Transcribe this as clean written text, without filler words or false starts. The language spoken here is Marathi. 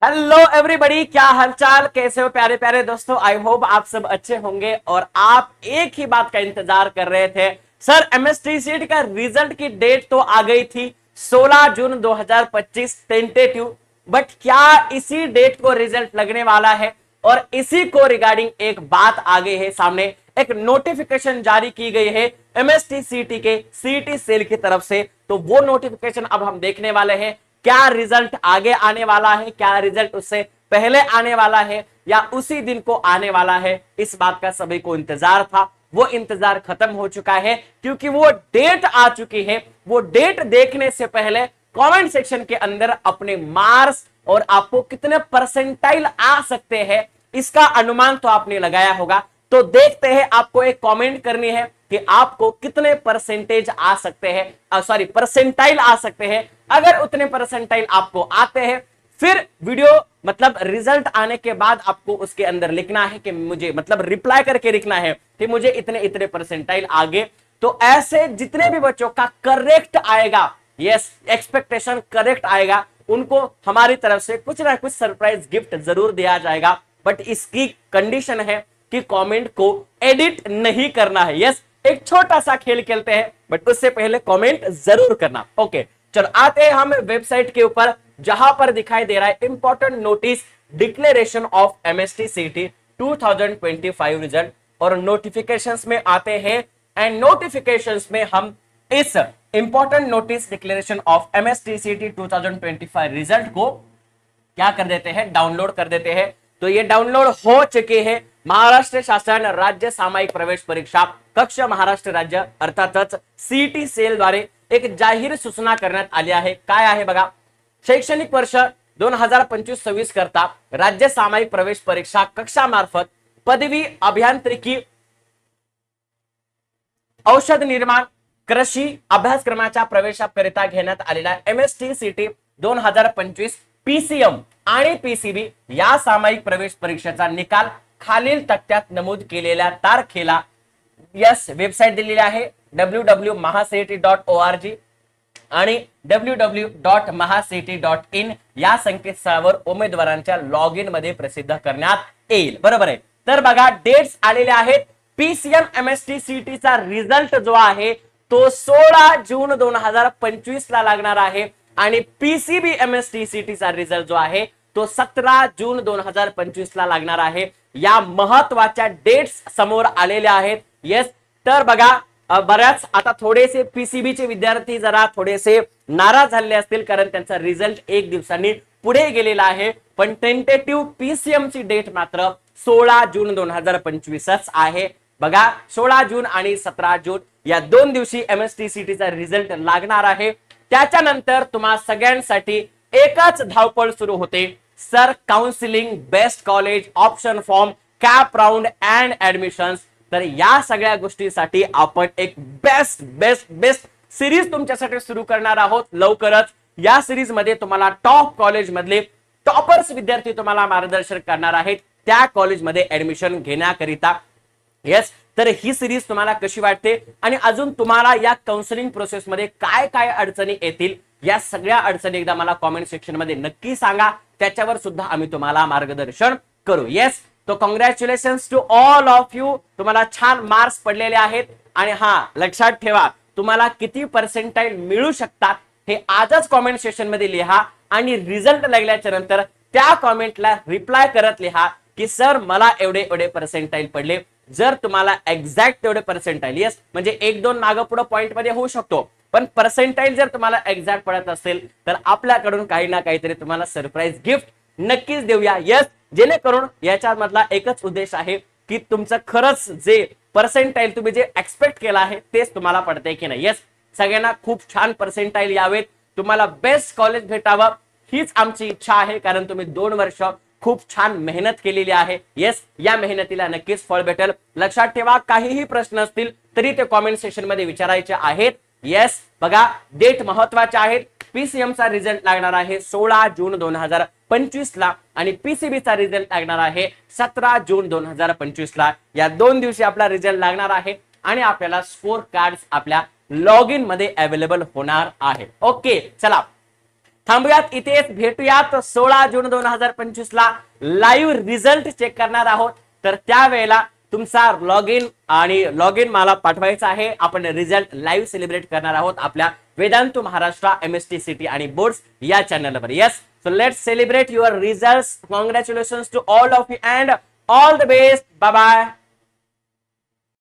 हेलो एवरीबॉडी, क्या हालचाल, कैसे हो प्यारे प्यारे दोस्तों। आई होप आप सब अच्छे होंगे और आप एक ही बात का इंतजार कर रहे थे। सर एमएसटीसीटी का रिजल्ट की डेट तो आ गई थी 16 जून 2025 टेंटेटिव, बट क्या इसी डेट को रिजल्ट लगने वाला है? और इसी को रिगार्डिंग एक बात आ गई है सामने, एक नोटिफिकेशन जारी की गई है एमएसटीसीटी के सीटी सेल की तरफ से। तो वो नोटिफिकेशन अब हम देखने वाले हैं। क्या रिजल्ट आगे आने वाला है, क्या रिजल्ट उससे पहले आने वाला है या उसी दिन को आने वाला है, इस बात का सभी को इंतजार था। वो इंतजार खत्म हो चुका है क्योंकि वो डेट आ चुकी है। वो डेट देखने से पहले कमेंट सेक्शन के अंदर अपने मार्क्स और आपको कितने परसेंटाइल आ सकते हैं इसका अनुमान तो आपने लगाया होगा। तो देखते हैं, आपको एक कमेंट करनी है कि आपको कितने परसेंटेज आ सकते हैं, सॉरी परसेंटाइल आ सकते हैं। अगर उतने परसेंटाइल आपको आते हैं, फिर वीडियो मतलब रिजल्ट आने के बाद आपको उसके अंदर लिखना है कि मुझे मतलब रिप्लाई करके लिखना है कि मुझे इतने इतने परसेंटाइल आगे। तो ऐसे जितने भी बच्चों का करेक्ट आएगा, यस एक्सपेक्टेशन करेक्ट आएगा, उनको हमारी तरफ से कुछ ना कुछ सरप्राइज गिफ्ट जरूर दिया जाएगा। बट इसकी कंडीशन है कि कमेंट को एडिट नहीं करना है। यस एक छोटा सा खेल खेलते हैं, बट उससे पहले कमेंट जरूर करना। ओके चलो आते हैं हम वेबसाइट के ऊपर, जहां पर दिखाई दे रहा है important notice declaration of MSTCT 2025 result. और नोटिफिकेशंस में आते हैं एंड नोटिफिकेशंस में हम इस important notice declaration of MSTCT 2025 result को क्या कर देते हैं, डाउनलोड कर देते हैं। तो ये डाउनलोड हो चुके हैं। महाराष्ट्र शासन राज्य सामायिक प्रवेश परीक्षा कक्ष महाराष्ट्र राज्य अर्थातच सीटी सेल द्वारे एक जाहीर सूचना करण्यात आली आहे। काय आहे बघा, शैक्षणिक वर्ष 2025-26 करता राज्य सामायिक प्रवेश परीक्षा कक्षामार्फत पदवी अभियांत्रिकी, औषध निर्माण, कृषी अभ्यासक्रमाच्या प्रवेशाकरिता घेण्यात आलेला एमएसटीसीटी 2025 पीसीएम आणि पीसीबी या सामायिक प्रवेश परीक्षेचा निकाल खालील तक्त्यात नमूद केलेल्या तारखेला यस वेबसाईट दिलेली आहे www.mahacity.org आणि www.mahacity.in या संकेतस्थळावर उमेदवारांच्या लॉग इन मध्ये प्रसिद्ध करण्यात येईल। बरोबर आहे। तर बघा डेट्स आलेले आहेत। पीसीएम एमएसटीसीटी चा रिझल्ट जो आहे तो 16 जून 2025 ला लागणार आहे आणि पीसीबी एमएसटीसीटी चा रिझल्ट जो आहे तो 17 जून 2025 ला लागणार आहे। या महत्वाच्या डेट्स समोर आलेल्या आहेत। येस तर बघा बऱ्याच आता थोडेसे पीसीबी चे विद्यार्थी जरा थोडेसे नाराज झाले असतील कारण त्यांचा रिझल्ट एक दिवसांनी पुढे गेलेला आहे, पण टेंटेटिव्ह पीसीएम ची डेट मात्र 16 जून 2025च आहे। बघा 16 जून आणि 17 जून या दोन दिवशी एमएसटीसीटी चा रिझल्ट लागणार आहे। त्याच्यानंतर तुम्हा सगळ्यांसाठी एकच धावपळ सुरू होते, sir counselling, best college, option form, cap round and admissions. तर या सगळ्या गोष्टीसाठी आपण एक बेस्ट बेस्ट बेस्ट सिरीज तुमच्यासाठी सुरू करणार आहोत लवकरच। या सिरीज मध्ये तुम्हाला टॉप कॉलेज मधले टॉपर्स विद्यार्थी तुम्हाला मार्गदर्शन करणार आहेत त्या कॉलेज मध्ये ऍडमिशन घेण्याकरिता। यस तर ही सिरीज तुम्हाला कशी वाटते आणि अजून तुम्हाला या काउन्सिलिंग प्रोसेस मध्ये काय काय अडचणी येतील, या सगळ्या अडचणी एकदा मला कमेंट सेक्शन मध्ये नक्की सांगा, त्याच्यावर सुद्धा आम्ही तुम्हाला मार्गदर्शन करू। येस तो congratulations to all of you, तुम्हाला छान मार्क्स पडलेले आहेत। आणि हा लक्षात ठेवा, तुम्हाला किती पर्सेंटाइल मिळू शकतात हे आजच कमेंट सेक्शन मध्ये लिहा आणि रिझल्ट लागल्याच्या नंतर त्या कमेंटला रिप्लाय करत लिहा की सर मला एवढे एवढे पर्सेंटाइल पडले। जर तुम्हाला एक्झॅक्ट तेवढे पर्सेंटाइल, यस म्हणजे एक दोन मागे पुढे पॉइंट मध्ये होऊ शकतो, पण पर्सेंटाइल जर तुम्हाला एक्झॅक्ट पडत असेल तर आपल्याकडून काही ना काहीतरी तुम्हाला सरप्राईज गिफ्ट नक्कीच देऊया। यस जेणेकरून याच्या मधला एकच उद्देश आहे की तुमचं खरंच जे पर्सेंटाइल तुम्ही जे एक्सपेक्ट केला आहे तेच तुम्हाला पडते की नाही। यस सगळ्यांना खूप छान पर्सेंटाइल यावेत, तुम्हाला बेस्ट कॉलेज भेटावं हीच आमची इच्छा आहे, कारण तुम्ही 2 वर्ष खूप छान मेहनत केलेली आहे। येस या मेहनतीला नक्कीच फळ भेटेल। लक्षात ठेवा, काहीही प्रश्न असतील तरी ते कमेंट सेक्शन मध्ये विचारायचे आहेत। येस बघा डेट महत्वाचे आहेत। पीसीएम चा रिझल्ट लागणार आहे 16 जून 2025 ला आणि पीसीबी चा रिझल्ट लागणार आहे 17 जून 2025 ला। या दोन दिवशी आपला रिझल्ट लागणार आहे आणि आपल्याला स्कोर कार्ड्स आपल्या लॉग इन मध्ये अवेलेबल होणार आहे। ओके चला थांबूयात इथेच, भेटूयात 16 जून 2025 ला लाईव्ह रिझल्ट चेक करणार आहोत. तर त्यावेळेला तुमचा लॉग इन मला पाठवायचा आहे. आपण रिझल्ट लाईव्ह सेलिब्रेट करणार आहोत आपल्या वेदांतू महाराष्ट्र MST आणि बोर्ड्स या चॅनलवर. Yes, so let's celebrate your result. Congratulations to all of you and all the best. Bye bye.